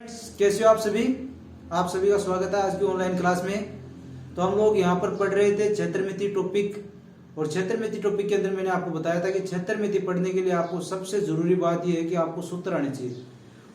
कैसे हो आप सभी का स्वागत है आज की ऑनलाइन क्लास में। तो हम लोग यहाँ पर पढ़ रहे थे क्षेत्रमिति टॉपिक, और क्षेत्रमिति टॉपिक के अंदर मैंने आपको बताया था कि क्षेत्रमिति पढ़ने के लिए आपको सबसे जरूरी बात यह है कि आपको सूत्र आने चाहिए।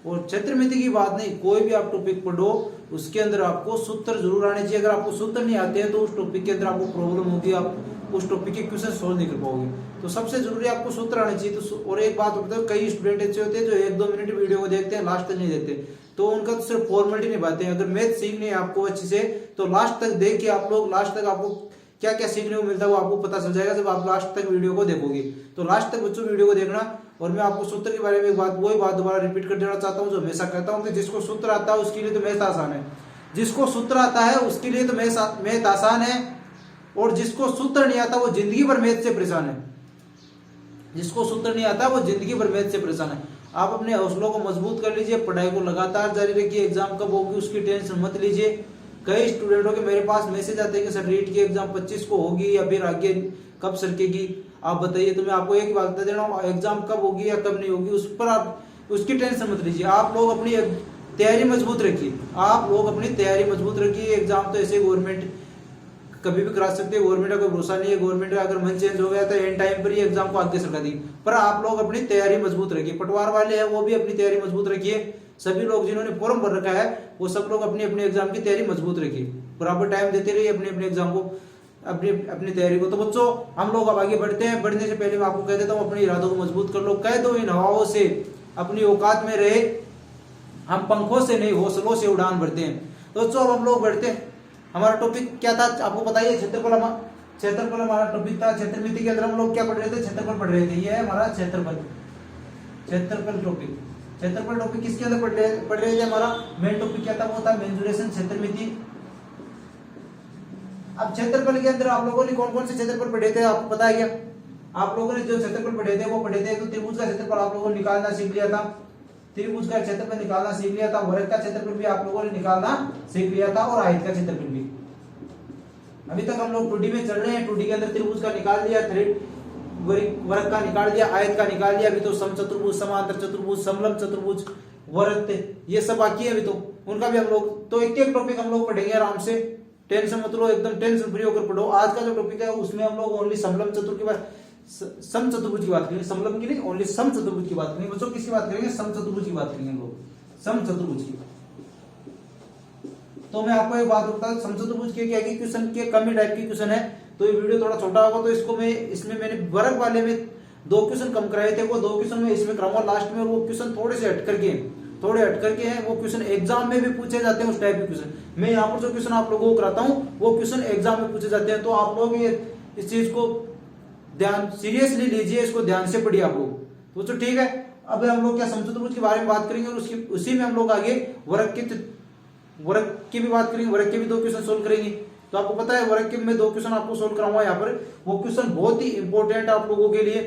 और क्षेत्रमिति की बात नहीं, कोई भी आप टॉपिक पढ़ो उसके अंदर आपको सूत्र जरूर आने चाहिए। अगर आपको सूत्र नहीं आते हैं तो उस टॉपिक के अंदर आपको प्रॉब्लम होगी, आप उस टॉपिक के क्वेश्चन सोल्व नहीं कर पाओगे। तो सबसे जरूरी आपको सूत्र आने चाहिए। तो और एक बात बताओ, कई स्टूडेंट ऐसे होते हैं जो 1-2 मिनट वीडियो को देखते हैं, लास्ट तक नहीं देखते, तो उनका तो सिर्फ फॉर्मेलिटी निभाते हैं। अगर मैथ सीखनी है आपको अच्छे से तो लास्ट तक देख के आप लोग लास्ट तक आपको क्या क्या सीखने को मिलता है वो आपको पता चल जाएगा जब आप लास्ट तक वीडियो को देखोगे। तो लास्ट तक बच्चों वीडियो को देखना। और मैं आपको सूत्र के बारे में वही बात दोबारा रिपीट कर देना चाहता हूँ जो हमेशा कहता हूँ कि जिसको सूत्र आता है उसके लिए तो मैथ आसान है, जिसको सूत्र आता है उसके लिए तो मैथ आसान है, और जिसको सूत्र नहीं आता वो जिंदगी भर मैथ से परेशान है। जिसको सूत्र नहीं आता वो जिंदगी भर मैथ से परेशान है। आप अपने हौसलों को मजबूत कर लीजिए, पढ़ाई को लगातार जारी रखिए। एग्जाम कब होगी उसकी टेंशन मत लीजिए। कई स्टूडेंटों के मेरे पास मैसेज आते हैं कि सर रीट की एग्जाम 25 को होगी या फिर आगे कब सरकेगी, आप बताइए। तो मैं आपको एक बात बता दे रहा हूँ, एग्जाम कब होगी या कब नहीं होगी उस पर आप उसकी टेंशन मत लीजिए। आप लोग अपनी तैयारी मजबूत रखिए, आप लोग अपनी तैयारी मजबूत रखिए। एग्जाम तो ऐसे गवर्नमेंट कभी भी करा सकते हैं, गवर्नमेंट का कोई भरोसा नहीं है। गवर्नमेंट का अगर मन चेंज हो गया तो एंड टाइम पर ही एग्जाम को आगे सरका दी। पर आप लोग अपनी तैयारी मजबूत रखिए। पटवार वाले हैं वो भी अपनी तैयारी मजबूत रखिए। सभी लोग जिन्होंने फॉर्म भर रखा है वो सब लोग अपनी अपनी एग्जाम की तैयारी मजबूत रखिए, बराबर टाइम देते रहिए अपने अपने एग्जाम को, अपनी तैयारी को। तो बच्चों हम लोग अब आगे बढ़ते हैं। बढ़ने से पहले मैं आपको कह देता हूँ अपने इरादों को मजबूत कर लो। कह दो इन हवाओं से अपनी औकात में रहे, हम पंखों से नहीं हौसलों से उड़ान भरते हैं। तो बच्चों अब हम लोग बढ़ते हैं। हमारा टॉपिक क्या था आपको बताइए, क्षेत्रफल हमारा टॉपिक था। क्षेत्रमिति के अंदर हम लोग क्या पढ़ रहे थे, क्षेत्रफल पढ़ रहे थे। ये है हमारा क्षेत्रफल टॉपिक। क्षेत्रफल टॉपिक किसके अंदर पढ़ रहे थे, हमारा मेन टॉपिक क्या था, वो था मेंसुरेशन क्षेत्रमिति। अब क्षेत्रफल के अंदर आप लोगों ने कौन कौन से क्षेत्रफल पढ़े थे आपको पता है क्या? आप लोगों ने जो क्षेत्रफल पढ़े थे वो पढ़े थे, तो त्रिभुज का क्षेत्रफल आप लोगों ने निकालना सीख लिया था, त्रिभुज का क्षेत्रफल निकालना सीख लिया था, वर्ग का क्षेत्रफल भी आप लोगों ने निकालना सीख लिया था, और आयत का क्षेत्रफल भी। अभी तक हम लोग 2D में चल रहे हैं। 2D के अंदर त्रिभुज का निकाल लिया, वर्ग का निकाल लिया, आयत का निकाल लिया। अभी तो समचतुर्भुज, समांतर चतुर्भुज, समलंब चतुर्भुज, वर्ग ये सब बाकी है अभी, तो उनका भी हम लोग तो एक एक टॉपिक हम लोग पढ़ेंगे आराम से। टेंशन मत लो, एकदम टेंशन फ्री होकर पढ़ो। आज का जो टॉपिक है उसमें हम लोग ओनली समलंब चतुर्भुज की बात, समचतुर्भुज की बात करेंगे। समलंब की नहीं, ओनली समचतुर्भुज की बात करेंगे। बच्चों किसकी बात करेंगे, समचतुर्भुज की बात करेंगे हम लोग, समचतुर्भुज की। तो मैं आपको एक बात बता दूं, समचतुर्भुज के क्या की क्वेश्चन के कम ही टाइप की क्वेश्चन है, तो ये वीडियो थोड़ा छोटा होगा। तो इसको इसमें मैंने वर्ग वाले में 2 क्वेश्चन कम कराए थे, वो 2 क्वेश्चन मैं इसमें कराऊंगा लास्ट में। और वो क्वेश्चन थोड़े हट करके हैं, वो क्वेश्चन एग्जाम में भी पूछे जाते हैं उस टाइप के क्वेश्चन। मैं यहाँ पर जो क्वेश्चन आप लोगों को कराता हूँ वो क्वेश्चन एग्जाम में पूछे जाते हैं। तो आप लोग ये इस चीज को ध्यान सीरियसली लीजिए, इसको ध्यान से पढ़िए आप लोग। तो ठीक है, अब हम लोग क्या समचतुर्भुज के बारे में बात करेंगे, और उसी में हम लोग आगे वर्ग की भी बात करेंगे। वर्ग के भी 2 क्वेश्चन सोल्व करेंगे। तो आपको पता है वर्ग के में 2 क्वेश्चन आपको सोल्व कराऊंगा यहाँ पर। वो क्वेश्चन बहुत ही इंपॉर्टेंट आप लोगों के लिए,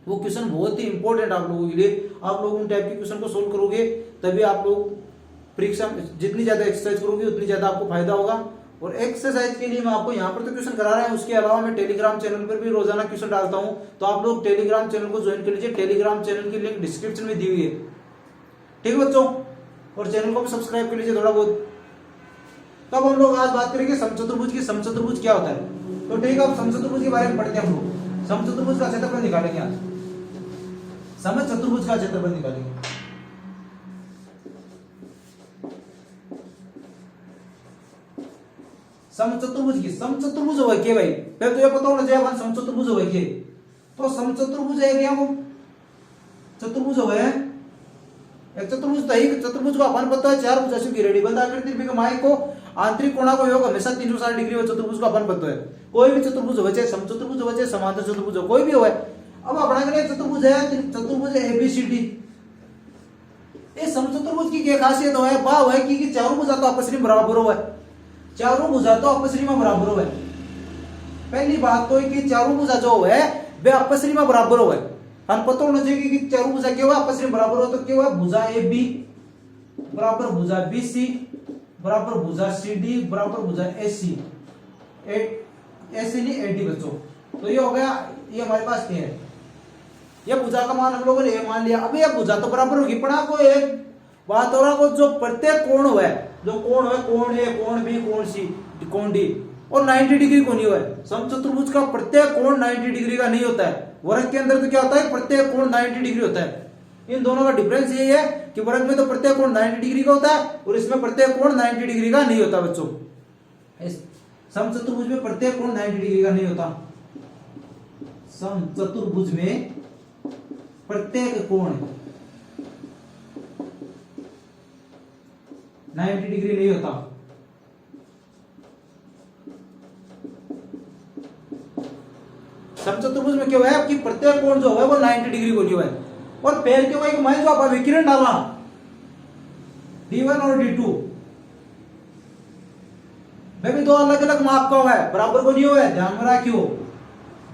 वो क्वेश्चन बहुत ही इंपॉर्टेंट आप लोगों के लिए। आप लोग उन टाइप के क्वेश्चन को सोल्व करोगे तभी आप लोग परीक्षा में जितनी ज्यादा एक्सरसाइज करोगे उतनी ज्यादा आपको फायदा होगा। और एक्सरसाइज के लिए मैं आपको यहाँ पर तो क्वेश्चन करा रहा हूँ, उसके अलावा मैं टेलीग्राम चैनल पर भी रोजाना क्वेश्चन डालता हूँ। तो आप लोग टेलीग्राम चैनल को ज्वाइन कर लीजिए। टेलीग्राम चैनल की लिंक डिस्क्रिप्शन में दी हुई है, ठीक है बच्चों। और चैनल को भी सब्सक्राइब कर लीजिए थोड़ा बहुत। तो अब हम लोग आज बात करेंगे समचतुर्भुज की। समचतुर्भुज क्या होता है, तो ठीक है, अब समचतुर्भुज के बारे में पढ़ते हैं हम लोग। समचतुर्भुज का क्षेत्रफल निकालेंगे आज, समचतुर्भुज का क्षेत्रफल निकालेंगे। समचतुर्भुज हो के भाई पहले तो ये पता होना चाहिए अपन समचतुर्भुज हो के। तो समचतुर्भुज है क्या, वो चतुर्भुज हो गए एक चतुर्भुज था। चतुर्भुज को अपन पता है 4 भुजाओं की रेडिबल आकृति माई को आंतरिक कोणा को योग हमेशा 360 डिग्री हो। चतुर्भुज को अपन पता है। कोई भी चतुर्भुज हो, चाहे समचतुर्भुज हो चाहे समांतर चतुर्भुज हो, कोई भी हो। अब अपना के चतुर्भुज है, चतुर्भुज है ABCD। इस समचतुर्भुज की क्या खासियत है, भाव है कि चारों भुजा तो आपस में बराबर हो, चारों भुजा तो आपस में बराबर हो। पहली बात तो है कि चारों भुजा जो है वे आपस में बराबर हो। हम पता होना चाहिए कि चारों भुजा क्या हुआ आपस में बराबर हो। तो क्या हुआ, भुजा AB बराबर भुजा BC बराबर भुजा CD बराबर भुजा AC, ऐसे नहीं AD बच्चों। तो ये हो गया, ये हमारे पास क्या है, ये भुजा का मान हम लोगों ने मान लिया। अब ये भुजा तो बराबर होगी, पढ़ा को एक बात हो रहा है जो प्रत्येक कोण है, जो कोण है, कोण ए, कोण बी, कोण सी, कोण डी, और 90 डिग्री को नहीं हुआ है। समचतुर्भुज का प्रत्येक कोण 90 डिग्री का नहीं होता है। वर्ग के अंदर तो क्या होता है, प्रत्येक कोण 90 डिग्री होता है। इन दोनों का डिफरेंस यही है कि वर्ग में तो प्रत्येक कोण 90 डिग्री का होता है और इसमें प्रत्येक कोण 90 डिग्री का नहीं होता बच्चों। समचतुर्भुज में प्रत्येक कोण 90 डिग्री का नहीं होता। समचतुर्भुज में प्रत्येक कोण 90 डिग्री नहीं होता। समचतुर्भुज में क्या हुआ है कि प्रत्येक कोण जो है वो 90 डिग्री को नहीं हुआ है। और पहले क्या हुआ कि मान लो आप विकिरण डालना D1 और D2 वे भी दो अलग अलग माप का हुआ है, बराबर को नहीं हुआ है। ध्यान में रखियो,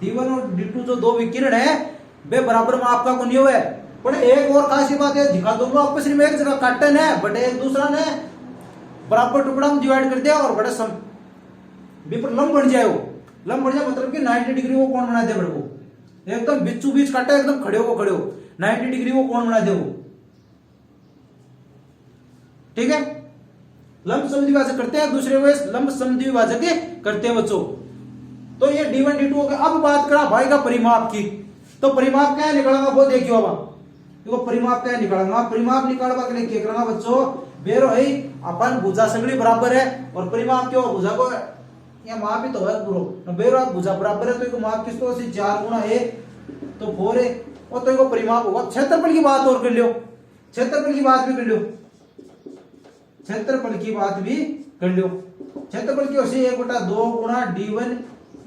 D1 और D2 जो दो विकिरण है वे बराबर माप का को नहीं हुआ है। पर एक और खासी बात है, दिखा दूंगा आपको, सिर्फ एक जगह काटन है बट एक दूसरा ने बराबर टुकड़ा में डिवाइड कर दिया और बड़ा सम विपर लंब बन जाए। वो लंब बन जाए मतलब कि 90 डिग्री वो कोण बना दे बड़े को, एकदम बीचों बीच काटा, एकदम खड़े हो 90 डिग्री वो कोण बना दे वो। ठीक है, लंब समद्विभाजक करते हैं, दूसरे वे लंब समद्विभाजक करते हैं बच्चों। तो ये D1 D2 हो गया। अब बात करा भाई का परिमाप की, तो परिमाप क्या निकलेगा वो देखियो। अब देखो परिमाप क्या निकलेगा, परिमाप निकालने के लिए क्या करना बच्चों, बेरो है अपन भुजा सगड़ी बराबर है और परिमाप क्यों भुजा को या माप ही तो है पूरा, बेरो आप भुजा बराबर है तो एक माप किसको 4 गुणा 1 तो 4 है और तो एक परिमाप होगा। क्षेत्रफल की बात और कर लियो, क्षेत्रफल की बात भी कर लियो, क्षेत्रफल की बात भी कर लियो। क्षेत्रफल की वैसे 1/2 गुणा D1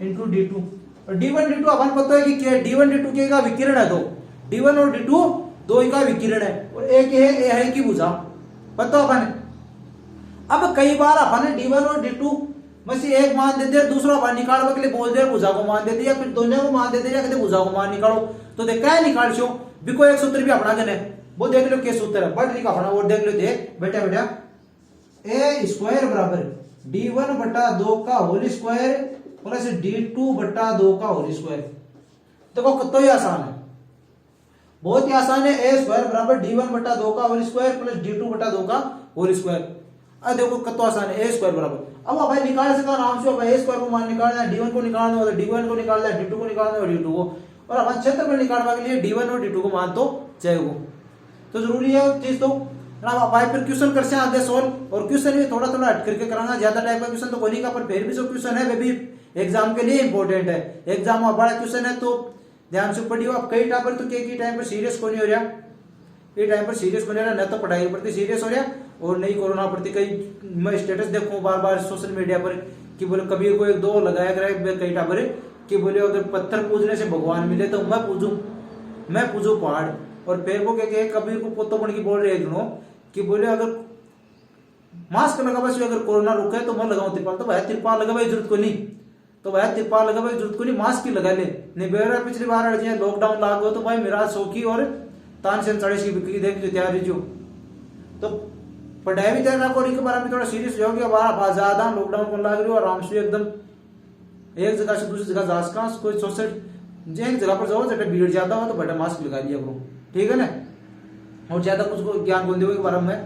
इंटू D2। और D1 D2 अपन पता है कि क्या D1 D2 के का विकिरण है, दो D1 और D2 दो ही का विकिरण है और एक है की भुजा पता अपन। अब कई बार अपन D1 और D2 में से एक मान देते हैं, दूसरा मान निकालने के लिए बोल दे भुजा को मान देते या फिर दोनों को मान देते या कहते भुजा को मान निकालो। तो देख क्या निकाल छो बिको एक सूत्र भी अपना देने वो देख लो क्या सूत्र है, बट नहीं अपना वो देख लो। देख बेटा बेटा ए स्क्वायर बराबर D1/2 का होल स्क्वायर प्लस D2/2 का होल स्क्वायर। देखो कितना ही आसान है, बहुत ही आसान है। ए स्क्वायर बराबर D1/2 का होल स्क्वायर प्लस D2/2 का होल स्क्वायर। अब देखो कितना आसान है, ए स्क्वायर बराबर। अब भाई निकाल सका आराम से, भाई ए स्क्वायर को मान निकालना है, D1 को निकालना है, D1 को निकालना है, D2 को निकालना है, D2 को, और अपन क्षेत्रफल निकालने के लिए D1 और D2 को मान तो चाहिए। तो जरूरी है चीज। तो भाई फिर क्वेश्चन कर से आगे सोल्व, और क्वेश्चन भी थोड़ा थोड़ा हट करके कराना, ज्यादा टाइप का क्वेश्चन तो कोई नहीं का, पर फिर भी जो क्वेश्चन है वे भी एग्जाम के लिए इंपॉर्टेंट है। एग्जाम में बड़ा क्वेश्चन है तो ध्यान से पढ़ियो। अब कई टाइम तो के टाइम पर सीरियस को नहीं हो रहा, ये टाइम पर सीरियस बने रहा, न तो पढ़ाई प्रति सीरियस हो रहा और नहीं कोरोना प्रति। कई मैं स्टेटस देखूं बार बार सोशल मीडिया पर कि बोले कबीर को 1-2 लगाया गया कई टाइम कि बोले अगर पत्थर पूजने से भगवान मिले तो मैं पूजू पहाड़। और फिर वो क्या कबीर को पोतो बन की बोल रहे हैं कि बोले अगर मास्क लगा बस अगर कोरोना रुका है तो मैं लगाऊं त्रिपाल, तो भाई त्रिपाल लगा भाई जरूरत को नहीं, तो भाई त्रिपाल लगा भाई जरूरत को नहीं, मास्क ही लगा ले। नहीं बेरा पिछली बार अड़जिया लॉकडाउन लागू तो भाई मेरा सौखी और तानसेन 40 की बिक्री देख जो तैयारी जो तो पढ़ाई भी तैयार रखो, के बारे में थोड़ा सीरियस हो गया ज्यादा लॉकडाउन को लाग रही हो आराम से एकदम एक जगह से दूसरी जगह जा कोई सोशल एक जगह पर जाओ जब भीड़ ज्यादा हो तो बेटा मास्क लगा लिया करो, ठीक है ना। और ज्यादा कुछ ज्ञान बोल के बारे में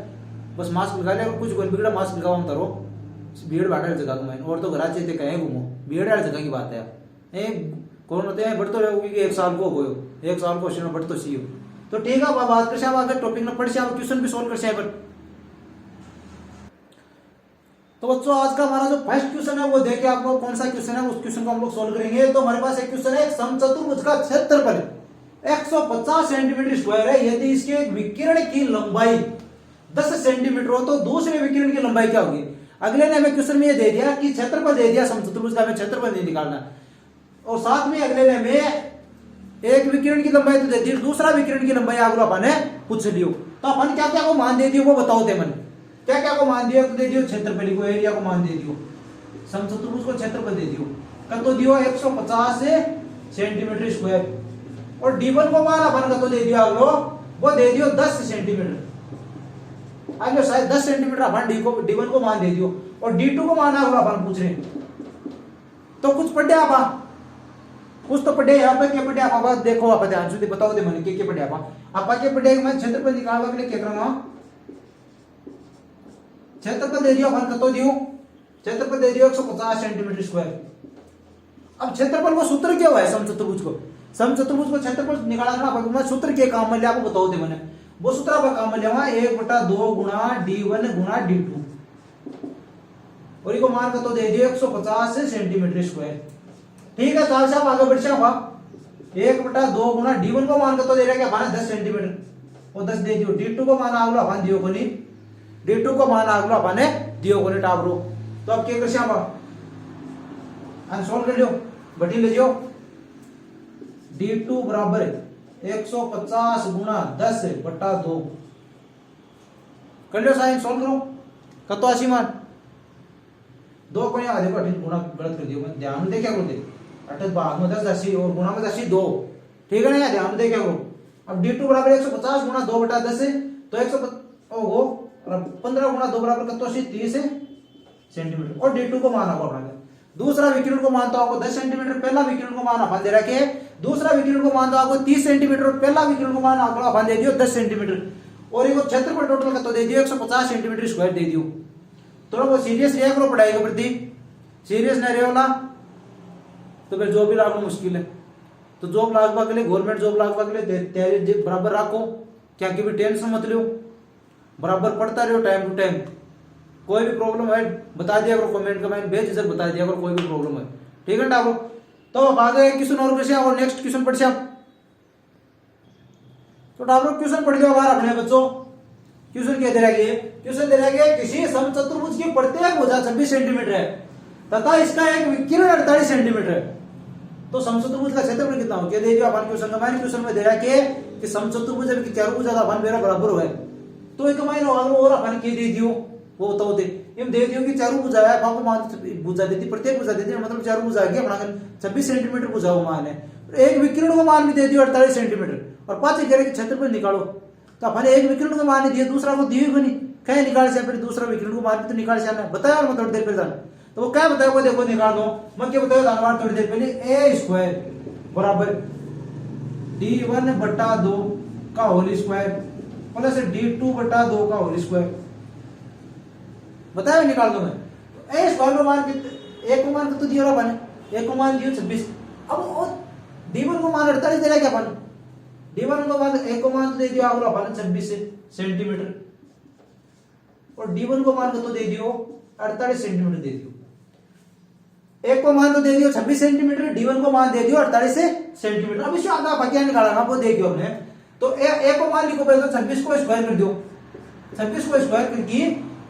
बस मास्क लगा लिया, कुछ बोल बिगड़ा मास्क लगाओ करो भीड़ भाड़ जगह में। और तो घर चाहिए कहीं घूमो, भीड़ वाली जगह की बात है। कौन होते हैं बढ़ तो रहे 1 साल को हो 1 साल को बढ़ तो सी हो। तो ठीक है बात कर अगर टॉपिक में पढ़ से क्वेश्चन भी सोल्व कर पर। तो बच्चों आज का हमारा जो फर्स्ट क्वेश्चन है वो देखिए आप लोग कौन सा क्वेश्चन है, उस क्वेश्चन को हम लोग सोल्व करेंगे। तो हमारे पास एक क्वेश्चन है, एक समचतुर्भुज का क्षेत्रफल 150 सेंटीमीटर स्क्वायर है, यदि इसके विकिरण की लंबाई 10 सेंटीमीटर हो तो दूसरे विकिरण की लंबाई क्या होगी। अगले ने हमें क्वेश्चन में ये दे दिया कि क्षेत्रफल दे दिया समचतुर्भुज का, हमें क्षेत्रफल नहीं निकालना, और साथ में अगले ने हमें एक विकिरण की लंबाई तो दे दी, दूसरा विकिरण की लंबाई अगला अपन ने पूछ लियो। तो अपन क्या क्या को मान दे दियो वो बताओ थे मन, क्या क्या को मान दिया, तो दे दियो क्षेत्रफल को, एरिया को मान दे दियो, समचतुर्भुज को क्षेत्रफल दे दियो, कत तो दियो 150 सेंटीमीटर स्क्वायर, और D1 को मान अपन कत तो दे दियो अगलो वो दे दियो 10 सेंटीमीटर, अगलो शायद 10 सेंटीमीटर अपन D1 को मान दे दियो, और D2 को मान अगलो अपन पूछ रहे। तो कुछ पढ़े आप कुछ तो पढ़े यहाँ पे क्या पढ़े आप देखो आप ध्यान से बताओ दे मन के पढ़े आप के पढ़े मैं क्षेत्रफल निकालने के लिए क्या करूंगा क्षेत्रफल दे दियो अपन कतो दियो, क्षेत्रफल दे दियो 150 सेंटीमीटर स्क्वायर। अब क्षेत्रफल को सूत्र क्या हुआ है समचतुर्भुज को, समचतुर्भुज को क्षेत्रफल निकालना पड़ेगा। सूत्र के काम में आपको बताओ दे मैंने, वो सूत्र आपका काम में लिया 1/2 गुणा d1 गुणा d2 और इको मान कतो दे दियो 150 सेंटीमीटर स्क्वायर। ठीक है, चाल साहब आगे बढ़ जाओ। 1/2 गुणा d1 को मान कतो दे रहा क्या भाना 10 सेंटीमीटर और 10 दे दियो। d2 को मान आगलो अपन दियो कोनी, d2 को मान आगलो अपन दियो कोनी टाबरो। तो अब क्या कर श्याम अनसोल्व कर लियो, बटी ले जियो। d2 बराबर 150 गुणा 10/2 कर लियो साइन, सोल्व करो। कतो आशी मान 2 को यहाँ देखो 18 गुणा गलत कर दियो, मैं ध्यान दे क्या करो दे 18 भाग में 10 80 और गुणा में 80 2। ठीक है ना, यहाँ ध्यान दे क्या करो। अब d2 बराबर 150 गुणा 2/10 है तो 15 गुणा 2 बराबर कतो 30 सेंटीमीटर और d2 को मान आपको अपना। दूसरा विकिरण को मानता आपको 10 सेंटीमीटर, पहला विकिरण को मान अपन दे रखे है। दूसरा विकिरण को मानता आपको 30 सेंटीमीटर और पहला विकिरण को मान आपको अपन दे दियो 10 सेंटीमीटर और ये क्षेत्रफल टोटल कतो दे दियो 150 सेंटीमीटर स्क्वायर दे दियो। थोड़ा बहुत सीरियस रिया करो पढ़ाई के प्रति, सीरियस नहीं रहे तो फिर जॉब भी लागू मुश्किल है। तो जॉब लागवा के लिए, गवर्नमेंट जॉब लागवा के लिए तैयारी बराबर रखो, क्या कि भी टेंशन मत लो, बराबर पढ़ता रहो टाइम टू टाइम। कोई भी प्रॉब्लम है बता दिया करो, कमेंट कमेंट बेझिझक बता दिया करो, कोई भी प्रॉब्लम है। ठीक है डालो। तो अब आगे क्वेश्चन और नेक्स्ट क्वेश्चन पढ़ श्याम। तो डालो क्वेश्चन पढ़ लो हमारा अपने बच्चों। क्वेश्चन क्या दे रहा है, क्वेश्चन दे रहा है किसी समचतुर्भुज की प्रत्येक भुजा 26 सेंटीमीटर है तथा इसका एक विकिरण 48 सेंटीमीटर है, तो समचतुर्भुज का क्षेत्रफल कितना हो। क्या दे दिया अपन क्वेश्चन का, मैंने क्वेश्चन में दे रहा है कि समचतुर्भुज की चारों भुजा अपन मेरा बराबर है, तो एक माइनस और अपन के दे दियो वो बताओ दे। हम दे दियो कि चारों भुजा है, आपको मान भुजा देती, प्रत्येक भुजा देती मतलब चारों भुजा है अपना 26 सेंटीमीटर भुजा वो मान है। एक विकिरण को मान भी दे दियो 48 सेंटीमीटर और 5 घेरे के क्षेत्रफल निकालो। तो अपन एक विकिरण को मान दिए, दूसरा को दिए बनी कहीं निकाल से, फिर दूसरा विकिरण को मान भी तो निकाल से बताया और थोड़ी देर पहले। तो वो क्या बताया वो देखो निकाल दो। मैं क्या बताया थोड़ी देर पहले a स्क्वायर बराबर d1/2 का होल स्क्वायर प्लस d2/2 का होल स्क्वायर बताया निकाल दो मैं। तो a स्क्वायर को मान एक को मान तो दिया अपन, एक को मान दियो 26। अब d1 को मान 48 दे रहा क्या अपन, d1 को मान एक को मान तो दे दियो आगे अपन 26 सेंटीमीटर और d1 को मान तो दे दियो 48 सेंटीमीटर दे दियो। एक को मान तो दे दियो 26 सेंटीमीटर, d1 को मान दे दियो 48 सेंटीमीटर। अब इससे आगे क्या निकालना वो देखियो हमने। तो एक को मान लिखो पहले तो 26 को स्क्वायर कर दो, 26 को स्क्वायर करके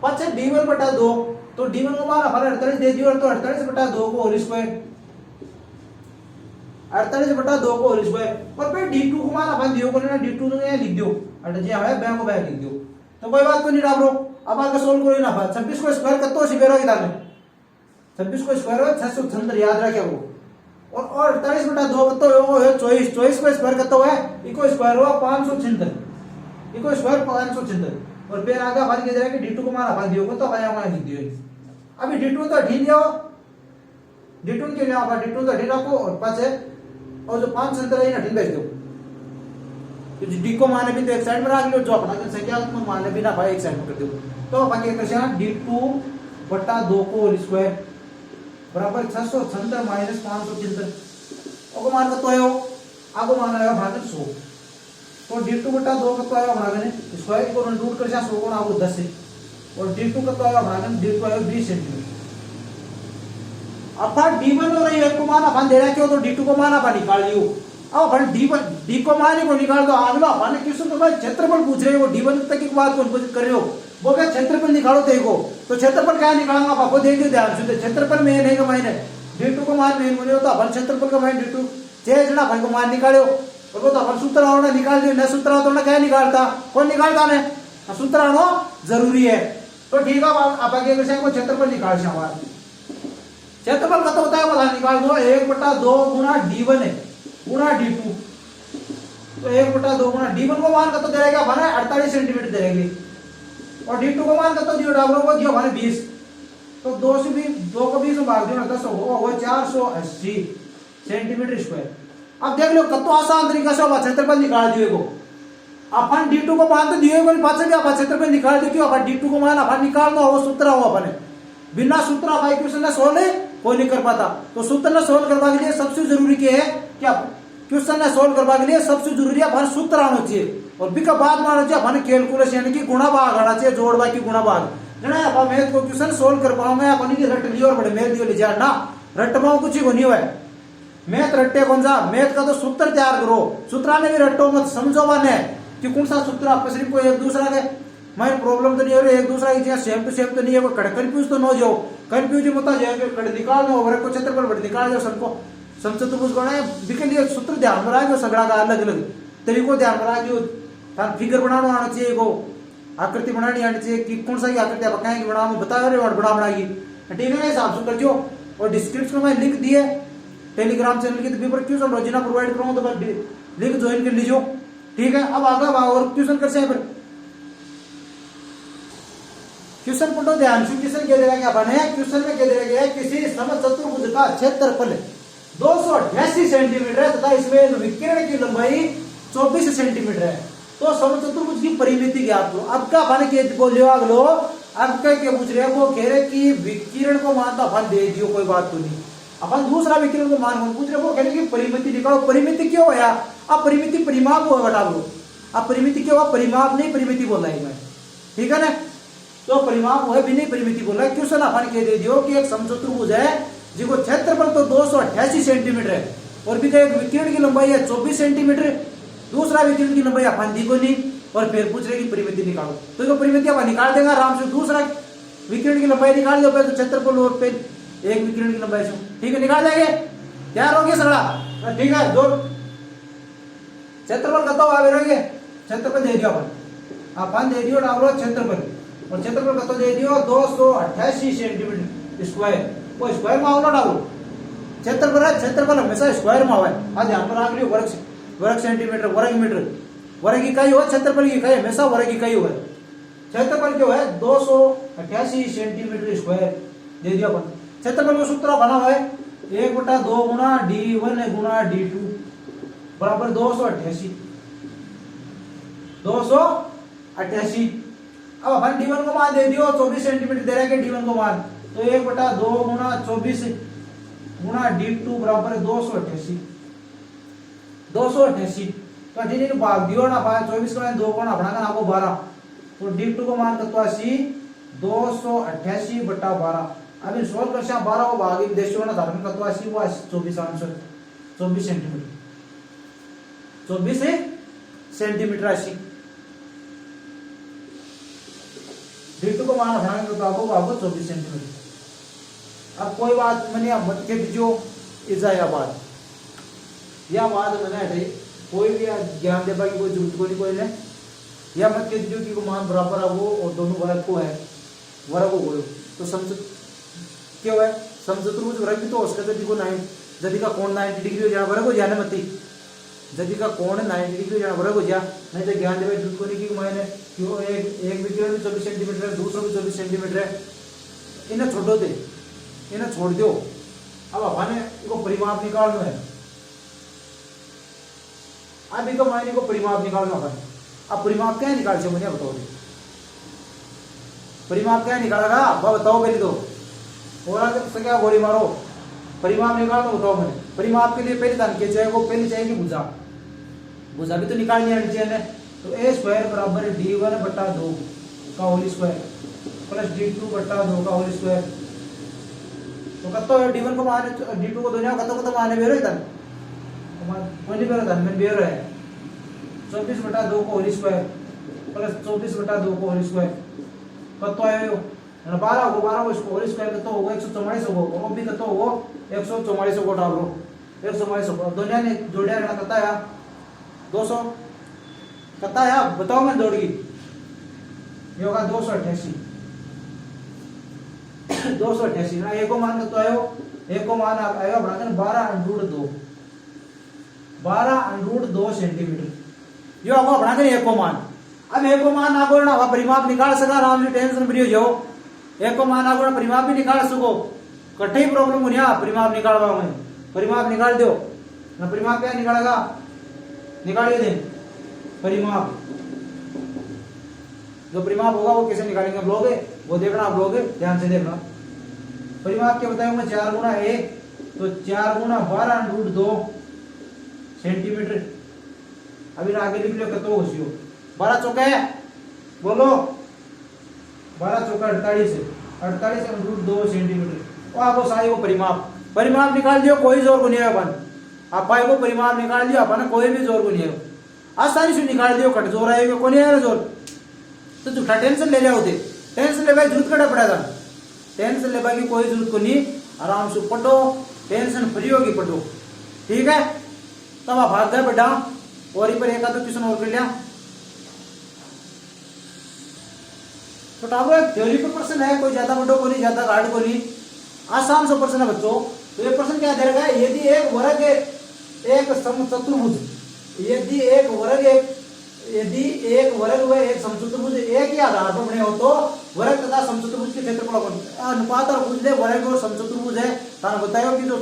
5 d1/2 तो d1 को मान अपन 48 दे दियो तो 48/2 को होल स्क्वायर 48/2 को होल स्क्वायर और फिर d2 को मान अपन दियो को ना d2 ने लिख दियो अट जे है बैंक को बैंक लिख दियो। तो कोई बात को नहीं डालो। अब आगे सोल्व करो ना 26 को स्क्वायर कतो सिबेरो इधर में 26 को स्क्वायर हो 676 याद रखे वो और 48/2 कतो हो 24 24 को स्क्वायर कतो है इको स्क्वायर हो 576 इको स्क्वायर 576 और फिर आगे अपन के जरा कि d2 को मान अपन दियो को तो अपन यहां लिख दियो। अभी d2 तो ढील दियो, d2 के लिए अपन d2 तो ढील रखो और 5 है और जो 576 है ना ढील भेज दो। तो d को माने भी तो एक साइड में रख लो, जो अपना संख्यात्मक माने भी ना भाई एक साइड में कर दो। तो अपन क्या करते हैं d2/2 को होल स्क्वायर बराबर 676 माइनस 576 और को मान कतो है आगो मान आएगा भाग 100। तो d2/2 कतो आएगा भागने स्क्वायर को रूट कर 100 को आगो 10 है और d2 कतो आएगा भागने d2 आएगा 20 सेंटीमीटर। अब d1 और ये को मान अपन दे रहा क्यों, तो d2 को मान अपन निकाल लियो। अब अपन d को मान को निकाल दो। अगला अपन क्वेश्चन तो भाई क्षेत्रफल पूछ रहे हो, d1 तक की बात कौन कर रहे हो, वो क्या क्षेत्रफल निकालो देखो। तो क्षेत्रफल क्या निकालूंगा आपको देखिए ध्यान से। क्षेत्रफल मेन है का मायने d2 को मान मेन बोले तो अपन क्षेत्रफल का मायने d2 चेंज ना भाई को मान निकालो और वो तो अपन सूत्र आना निकाल दियो, न सूत्र तो ना क्या निकालता, कौन निकालता ने सूत्र आना जरूरी है। तो ठीक है आप आगे कैसे को क्षेत्रफल निकाल से हमारा क्षेत्रफल कत होता है पता निकाल दो 1/2 गुणा d1 है गुणा d2। तो 1/2 गुणा d1 को मान कत दे रहेगा बना 48 सेंटीमीटर दे रहेगी और d2 को मान कत दियो डाबरो को दियो बना 20। तो 2 से भी 2 को 20 में भाग दियो 10 हो 480 सेंटीमीटर स्क्वायर। अब देख लो कतो आसान तरीका से क्षेत्रफल निकाल दियो को अपन D2 को मान तो दिए कोई पास भी अपन क्षेत्रफल निकाल दे, क्यों अपन D2 को मान अपन निकालना हो सूत्र हो अपन बिना सूत्र आप क्वेश्चन ना सोल्व कोई नहीं कर पाता। तो सूत्र ना सोल्व करने के लिए सबसे जरूरी क्या है, क्या क्वेश्चन ना सोल्व करने के लिए सबसे जरूरी है अपन सूत्र आना चाहिए और बी का बाद माना चाहिए अपन कैलकुलेशन यानी कि गुणा भाग आना चाहिए, जोड़ भाग की गुणा भाग जना अपन मैथ को क्वेश्चन सोल्व कर पाऊंगे अपन की रट लियो और बड़े मेल दियो ले जा ना रट पाऊं कुछ ही नहीं हुआ मैथ रट्टे कौन सा मैथ का तो सूत्र तैयार करो, सूत्र ने भी रट्टो मत समझो माने कि कौन सा सूत्र आपको सिर्फ कोई एक दूसरा के मैं प्रॉब्लम तो नहीं हो रही एक दूसरा की चीज सेम टू सेम तो नहीं है, वो कंफ्यूज तो न हो जाओ कंफ्यूज मत हो जाए कड़ निकाल लो और को क्षेत्रफल बड़ निकाल जाओ सबको समचतुर्भुज गण है बिके लिए सूत्र ध्यान में रखो सगड़ा का अलग अलग तरीकों ध्यान में रखो तार फिगर बनाना आना चाहिए को आकृति बनानी आनी चाहिए कि कौन सा की आकृति आप कहेंगे बना बता रहे हो बड़ा बनाएगी ठीक है ना हिसाब से कर जो और डिस्क्रिप्शन में लिंक दिए टेलीग्राम चैनल की तो पेपर क्वेश्चन रोजाना प्रोवाइड करूंगा तो लिंक ज्वाइन कर लीजिए ठीक है। अब आगे और क्वेश्चन कर से क्वेश्चन पढ़ो ध्यान से क्वेश्चन क्या देगा क्या बने क्वेश्चन में क्या दिया गया है किसी समचतुर्भुज का क्षेत्रफल 288 सेंटीमीटर है तथा इसमें विकिरण की लंबाई 24 सेंटीमीटर है तो समचतुर्भुज की परिमिति ज्ञात करो। अब का अपन के बोलियो अगलो अब क्या पूछ रहे हैं वो कह रहे कि विकिरण को मान तो अपन दे दियो कोई बात तो नहीं अपन दूसरा विकिरण को मान पूछ रहे वो कह रहे कि परिमिति निकालो परिमिति क्यों है अब परिमिति परिमाप हुआ बता दो अब परिमिति क्यों हुआ परिमाप नहीं परिमिति बोला है ठीक है ना तो परिमाप है भी नहीं परिमिति बोला है क्वेश्चन अपन कह दे दियो कि एक समचतुर्भुज है जिसको क्षेत्रफल तो 288 सेंटीमीटर है और भी एक विकिरण की लंबाई है 24 सेंटीमीटर दूसरा विकिरण की लंबाई अपन दी को नहीं और फिर पूछ रहे कि परिमिति निकालो तो ये परिमिति अपन निकाल देगा आराम से दूसरा विकिरण की लंबाई निकाल दो पहले तो क्षेत्रफल और फिर एक विकिरण की लंबाई से ठीक है निकाल जाएंगे तैयार हो गया सगड़ा ठीक है जो क्षेत्रफल कतो आवे रहेंगे क्षेत्रफल दे दियो अपन दे दियो डालो क्षेत्रफल और क्षेत्रफल कतो दे दियो 288 सेंटीमीटर स्क्वायर वो स्क्वायर में आवलो डालो क्षेत्रफल हमेशा स्क्वायर में आवे आ ध्यान में रख लियो वर्ग सेंटीमीटर वर्ग मीटर वर्ग इकाई हो क्षेत्रफल की इकाई हमेशा वर्ग इकाई हो क्षेत्रफल जो है 288 सेंटीमीटर स्क्वायर दे दिया अपन क्षेत्रफल का सूत्र बना हुआ है 1/2 गुणा d1 गुणा d2 बराबर 288 अब अपन d1 को मान दे दियो 24 सेंटीमीटर दे रहा है d1 को मान तो 1/2 गुणा 24 गुणा d2 बराबर 288 तो अठीन भाग दियो ना 24 का 2 कोण अपना का आपको 12 तो d2 को मान कतो आसी 288/12 अभी सोल्व कर 12 को भाग देशो ना धर्म कतो आसी वो 24 आंसर 24 सेंटीमीटर 24 सेंटीमीटर आसी d2 को मान अपना तो आपको 24 सेंटीमीटर। अब कोई बात मैंने मत के जो इजा बात मैंने हटे कोई भी ज्ञान देवा की कोई जरूरत कोई कोई नहीं या मत के जो की मान बराबर है वो और दोनों वर्ग को है वर्ग को बोलो तो समझ क्यों है समचतुर्भुज वर्ग भी तो उसका जदि को 9 जदि का कोण 90 डिग्री हो जाए वर्ग हो जाए मत जदि का कोण 90 डिग्री हो जाए वर्ग हो जाए नहीं तो ज्ञान देवा जरूरत को नहीं की मैंने क्यों एक विकिरण भी 24 सेंटीमीटर है दूसरा भी 24 सेंटीमीटर है इन्हें छोड़ो दे इन्हें छोड़ दो। अब अपन इसको परिमाप निकालना है अब इनको मायने को परिमाप निकालना है। अब परिमाप क्या निकाल से मुझे बताओ परिमाप क्या निकालेगा अब बताओ पहले तो और आगे तो क्या गोली मारो परिमाप निकालो बताओ मैंने परिमाप के लिए पहले दान के चाहिए को पहले चाहिए भुजा भुजा भी तो निकालनी आनी चाहिए तो a स्क्वायर बराबर d1/2 का होल स्क्वायर प्लस d2/2 का होल स्क्वायर तो कतो d1 को मान d2 को दोनों कतो माने बेरो इधर कोई बेरो धन में बेरो है 24/2 को होल स्क्वायर प्लस 24/2 को होल स्क्वायर कतो आयो 12 को इसको होल स्क्वायर कतो होगा 144 होगा और भी कतो होगा 144 को डाल लो 144 दोनों ने जोड़िया ना कता है 200 कता है बताओ मैं जोड़गी ये होगा 288 ना एक को मान कतो आयो एक को मान आएगा बढ़ाकर 12√2 सेंटीमीटर यो आपको बढ़ाकर एक को मान अब एक को मान आपको ना परिमाप निकाल सका आराम से टेंशन फ्री हो जाओ एक को मान आपको परिमाप भी निकाल सको कठिन प्रॉब्लम हो ना परिमाप निकालवा में परिमाप निकाल दो ना परिमाप क्या निकालेगा निकालिए दिन परिमाप, जो परिमाप होगा वो कैसे निकालेंगे हम लोग, वो देखना आप लोग ध्यान से देखना। परिमाप क्या बताया 4 गुना ए, तो 4 गुना 12√2 सेंटीमीटर। अभी आगे लिख लो कतो घुसियो 12 चौका है, बोलो 12 चौका 48/2 सेंटीमीटर। वो आपको सारी वो परिमाप निकाल दियो, कोई जोर को नहीं है अपन। आप पाए को परिमाप निकाल दियो अपन, कोई भी जोर को नहीं है। आसानी से निकाल दियो, कट जोर आएगा को नहीं आएगा जोर, तो झूठा टेंशन ले जाओ, टेंशन ले भाई जरूरत कटा पड़ेगा, टेंशन ले भाई कोई जरूरत को नहीं, आराम से पढ़ो, टेंशन फ्री होगी पढ़ो, ठीक है। तब आप भाग गए बेटा, और ही पर एक आधो क्वेश्चन और कर लिया। तो टावर थ्योरी पर प्रश्न है, कोई ज्यादा बड़ो को नहीं, ज्यादा हार्ड को नहीं, आसान सा प्रश्न है बच्चों। तो ये प्रश्न क्या दे रखा है, यदि एक वर्ग एक समचतुर्भुज, यदि एक वर्ग व एक समचतुर्भुज एक ही आधार पर बने हो तो वर्ग तथा समचतुर्भुज के क्षेत्रफल अनुपात और पूछ ले वर्ग और समचतुर्भुज है। ताने बतायो कि जो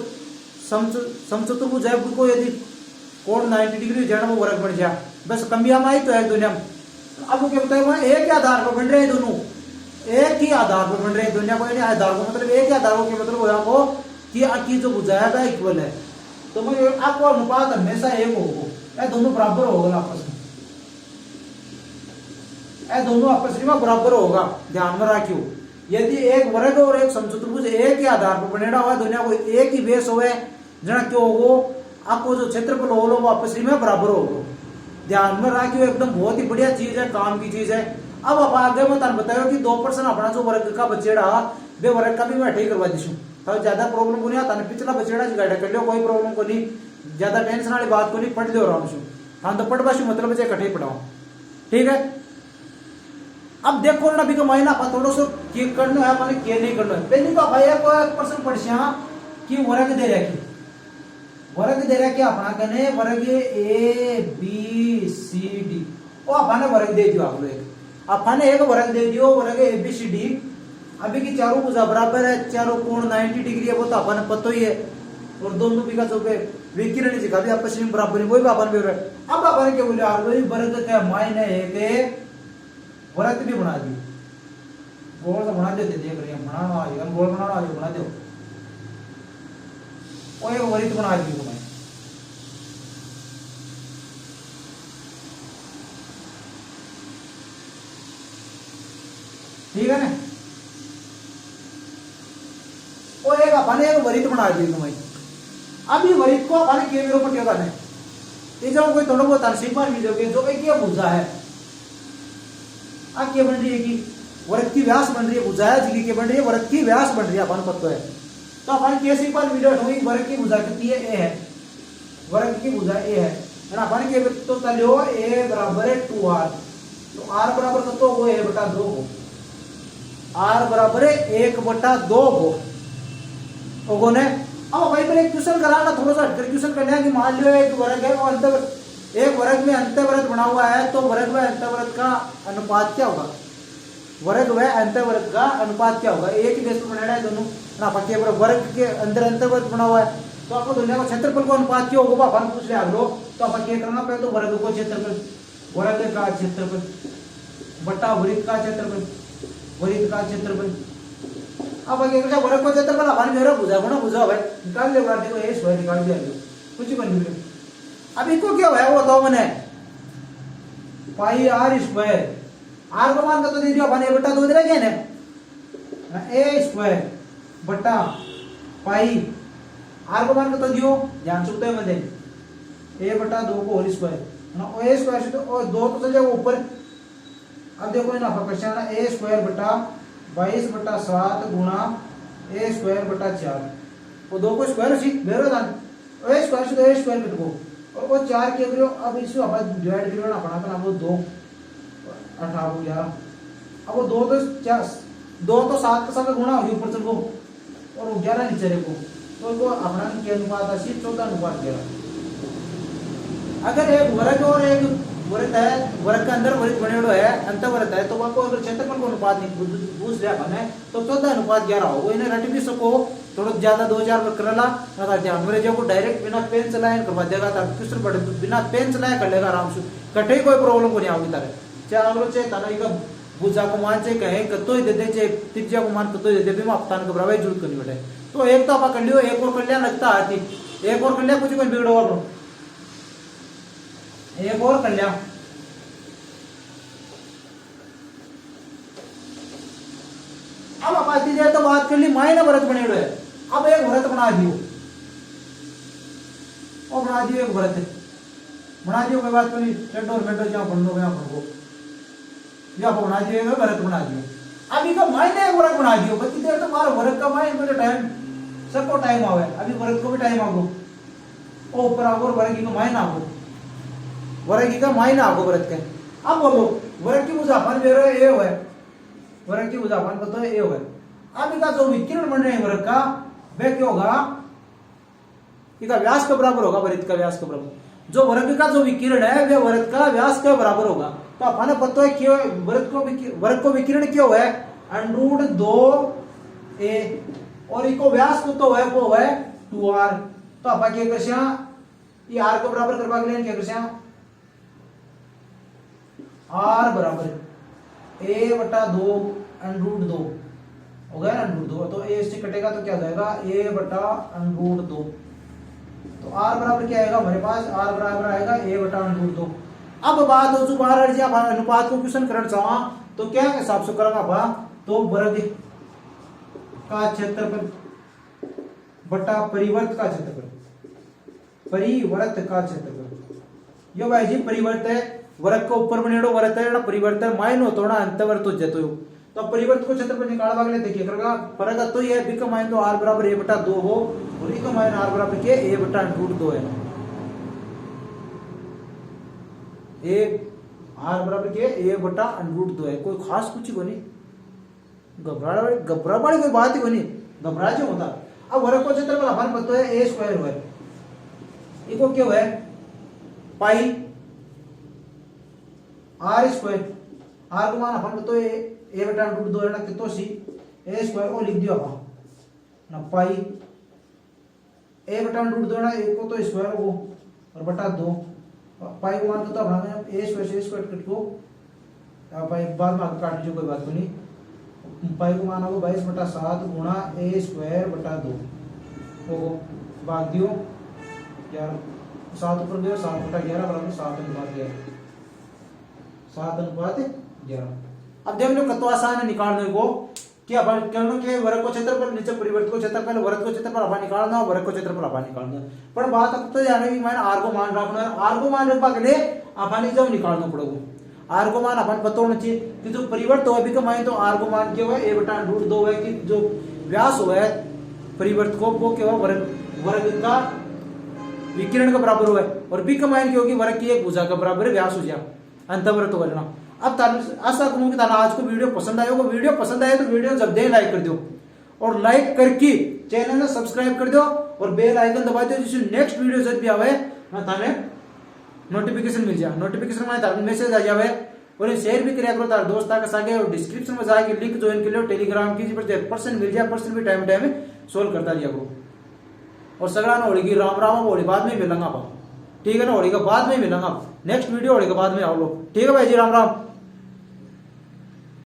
समचतुर्भुज है उनको यदि कोण 90 डिग्री जाना वो वर्ग बन जाए, बस कमियां आई तो एक दुनिया में। अब वो क्या बताया, एक ही आधार पर बन रहे हैं दोनों, एक ही आधार पर बन रहे हैं दुनिया को, आधार को मतलब एक ही आधार को मतलब हुआ को कि जो भुजा है वह इक्वल है, तो आपको अनुपात हमेशा एक होगा, दोनों बराबर होगा आपस में, दोनों आपस में बराबर होगा, ध्यान में रखियो। यदि एक वर्ग और एक समचतुर्भुज एक ही आधार पर बनेगा हुआ दुनिया को एक ही बेस होवे जना क्यों होगो, आपको जो क्षेत्रफल होगा वो आपस में बराबर होगा, ध्यान में रखियो, एकदम बहुत ही बढ़िया चीज है, काम की चीज है। अब आप आगे मैं तुम बताओ कि 2% अपना जो वर्ग का बचेड़ा वे वर्ग का भी मैं ठीक करवा दीशू, तो ज्यादा प्रॉब्लम को नहीं आता, पिछला बचेड़ा जिगाड़ा कर लो, कोई प्रॉब्लम को नहीं, ज्यादा टेंशन वाली बात को नहीं, पढ़ लो आराम से। हाँ तो पढ़ बस मतलब बच्चे इकट्ठे पढ़ाओ, ठीक है। अब देखो ना, अभी का महीना थोड़ा सा करना है, मैंने क्या नहीं करना है। पहली तो भाई को एक प्रश्न पढ़िया कि वर्ग दे रखी, वर्ग दे रखे अपना कने वर्ग ए बी सी डी, वो अपने वर्ग दे दियो, आप लोग अपने एक वर्ग दे दियो, वर्ग ए बी सी डी। अभी की चारों भुजा बराबर है, चारों कोण 90 डिग्री है, वो तो अपने पता ही है, और दोनों भी का जो विकिरण सिखा भी आपस में बराबर है, वही भी अपन भी हो रहा है। अब अपन क्या बोले, वर्ग के मायने एक वर्ग भी बना दी, गोल तो बना देते, देख रहे हैं बनाना आएगा, गोल बनाना आएगा बना दो, और एक वरित बना दी मैं, ठीक है ना। और एक अपन एक वरित बना दी मैं। अब ये वरित को अपन के मेरे ऊपर क्या करना है, ये जो कोई थोड़ा बहुत सीमा भी दोगे, जो एक ये भुजा है, अब क्या बन रही है कि वर्ग की व्यास बन रही है, भुजा है जी क्या बन रही है, वर्ग की व्यास बन रही है, अपन पता है। तो अपन कैसे पर वीडियो हुई, वर्ग की भुजा कितनी है, ए है, वर्ग की भुजा ए है ना, अपन के तो तलियो ए बराबर है 2r, तो r बराबर तो वो a बटा 2 हो, r बराबर है 1/2 हो ने। अब भाई पर एक क्वेश्चन कराना, थोड़ा सा हटकर क्वेश्चन करना है कि मान लो एक वर्ग है और एक वर्ग में अंतःवर्ग बना हुआ है, तो वर्ग व अंतःवर्ग का अनुपात क्या होगा, वर्ग व अंतःवर्ग का अनुपात क्या होगा, एक ही बेस पर बनाना है दोनों ना, पक्के वर्ग के अंदर अंतःवर्ग बना हुआ है, तो आपको दुनिया का क्षेत्रफल का अनुपात क्या होगा, अपन पूछ ले लोग, तो अपन क्या करना पहले, तो वर्ग को क्षेत्रफल, वर्ग का क्षेत्रफल बटा वृत्त का क्षेत्रफल, वृत्त का क्षेत्रफल। अब क्या वर्ग को क्षेत्रफल अपन मेरा भुजा को ना भुजा भाई निकाल ले, देखो ये स्क्वायर निकाल दिया, कुछ बन गया। अब इनको क्या है वो बताओ मैंने, पाई आर स्क्वायर, आर को मान तो दे दियो अपन, ए बटा 2 दे रखे ना, ए स्क्वायर बटा पाई, आर को मान तो दियो, ध्यान चुकते हैं मध्य, ए बटा 2 को होल स्क्वायर ना, ए स्क्वायर से तो 2 तो चल जाएगा ऊपर। अब देखो ना क्वेश्चन है, ए स्क्वायर बटा 22/7 गुणा ए स्क्वायर बटा 4, वो 2 को स्क्वायर सी बेरो दान, ए स्क्वायर से तो ए स्क्वायर कट को, और वो 4 के करो, अब इसको अपन डिवाइड करो ना अपना तो, वो 2 18 हो गया, अब वो 2 तो 4 2 तो 7 के साथ गुणा हो ऊपर चल को, और 11 नीचे रे को, तो इनको अपना के अनुपात है 14 अनुपात 11। अगर एक वर्ग और एक वृत्त है, वृत्त के अंदर वृत्त बनेड़ो है, अंतवृत्त है, तो आपको अगर क्षेत्रफल को अनुपात पूछ लिया बने तो 14:11 होगा। इन्हें रट भी सको, थोड़ा ज्यादा 2000 पर करला अगर ध्यान में जो डायरेक्ट बिना पेन चलाए करवा देगा तो क्वेश्चन पढ़े बिना पेन चलाए कर लेगा आराम से, कटे कोई प्रॉब्लम को नहीं आएगी तारे। चाहे अगलो चाहे तना का भुजा को मान से कहे कतो ही दे दे, चाहे त्रिज्या को मान कतो ही दे दे, भी आप तान घबरावे जरूरत करनी बैठे। तो एक तो आप कर लियो, एक और कर लिया लगता आती, एक और कर लिया कुछ कोई बिगड़ो और एक और कर लिया। अब आप आती जाए तो बात कर ली मायना व्रत बने हुए, अब एक व्रत बना दियो और बना दियो एक व्रत बना दियो, कोई बात नहीं, टेंट और मेंटर जहां पढ़ लो यहाँ पढ़ो, या बना दियो एक व्रत बना दियो। अभी का मायने एक व्रत बना दियो, बच्ची देर तो मार व्रत का मायने मेरे टाइम सबको टाइम आवे, अभी व्रत को भी टाइम आगो ओ ऊपर आगो व्रत का मायना आगो, व्रत का मायना आगो व्रत के। अब बोलो व्रत की मुजाफन दे रहे ये है, वर्ग की उदाहरण पता है ए होगा। अब इनका जो विकिरण बन रहे हैं वर्ग का वह क्या होगा, इसका व्यास के बराबर होगा, वृत्त का व्यास के बराबर। जो वर्ग का जो विकिरण है वह वर्ग का व्यास के बराबर होगा। तो अपने पता है क्यों वर्ग को विकिरण क्यों है √2a और इसको व्यास को तो है वो है 2r। तो आप क्या करसिया ये r को बराबर करवा के लिए क्या करसिया r बराबर a/2 √2 हो गया ना, √2 तो a से कटेगा तो क्या हो जाएगा a/√2। तो r बराबर क्या आएगा हमारे पास, r बराबर आएगा a/√2। अब बात हो जो बाहर जी अनुपात को क्वेश्चन करना चाहा तो क्या हिसाब से करेंगे आप, तो वर्ग का क्षेत्रफल बटा परिवर्त का क्षेत्रफल, परिवर्त का क्षेत्रफल। यो भाई जी परिवर्त है, वर्ग को ऊपर बनेड़ो वर्त है, परिवर्तन माइन हो थोड़ा अंतवर्त हो जतो। तो परिवर्त को क्षेत्रफल निकालवा के लिए देखिए करेगा फर्क तो ये बी का माइन तो r बराबर a/2 हो और ई का माइन r बराबर के a/√2 है, ए r बराबर के a/√2 है। कोई खास कुछ को नहीं, घबरा कोई बात ही को नहीं, घबरा जो होता। अब वर्ग को क्षेत्रफल अपन पता है a² है, इको क्या है पाई r², r को मान अपन तो a/√2 है ना, कितो सी a² ओ लिख दियो अपन ना पाई a/√2 ना, एक को तो स्क्वायर हो और बटा 2 पाई को मान तो अपना a² कट को पाई बाद में काट लीजिए कोई बात नहीं। पाई को मान हो 22/7 गुणा a²/2 हो भाग दियो 11, 7 ऊपर दियो 7/11 बराबर 7/11, 7/11। अब देख लो कतो आसान है निकालने को कि अपन कहनो के वर्ग को क्षेत्रफल नीचे परिवर्त को क्षेत्रफल, वर्ग को क्षेत्रफल अपन निकालना और वर्ग को क्षेत्रफल अपन निकालना। पर बात अब तो जाने की मैंने r को मान रखना है, r को मान रखवा के लिए अपन जब निकालना पड़ेगा। r को मान अपन पता होना चाहिए कि जो परिवर्त हो अभी का मान तो r को मान क्या है a/√2 है, कि जो व्यास हो है परिवर्त को वो क्या वर्ग का विकिरण का बराबर हुआ है, और बी का मान क्या होगी वर्ग की एक भुजा का बराबर व्यास हो जाए अंतर्वृत्त हो जाना। अब आशा करूं कि आज को वीडियो पसंद आएगा, वीडियो पसंद आए तो वीडियो जब दे लाइक कर दो और लाइक करके चैनल को सब्सक्राइब कर दो और बेल आइकन दबा दो, जिससे नेक्स्ट वीडियो जब भी आवे ना थाने नोटिफिकेशन मिल जाए, नोटिफिकेशन में तार मैसेज आ जावे। और शेयर भी करिया करो तार दोस्त के साथ, और डिस्क्रिप्शन में जाके लिंक ज्वाइन कर लो टेलीग्राम की, पर्सन मिल जाए, पर्सन भी टाइम टाइम सोल्व करता लिया करो। और सगड़ा ना होली राम राम होली बाद में मिलेंगे आप, ठीक है ना, होली का बाद में मिलेंगे, नेक्स्ट वीडियो होली के बाद में आओ लोग, ठीक है भाई जी, राम राम।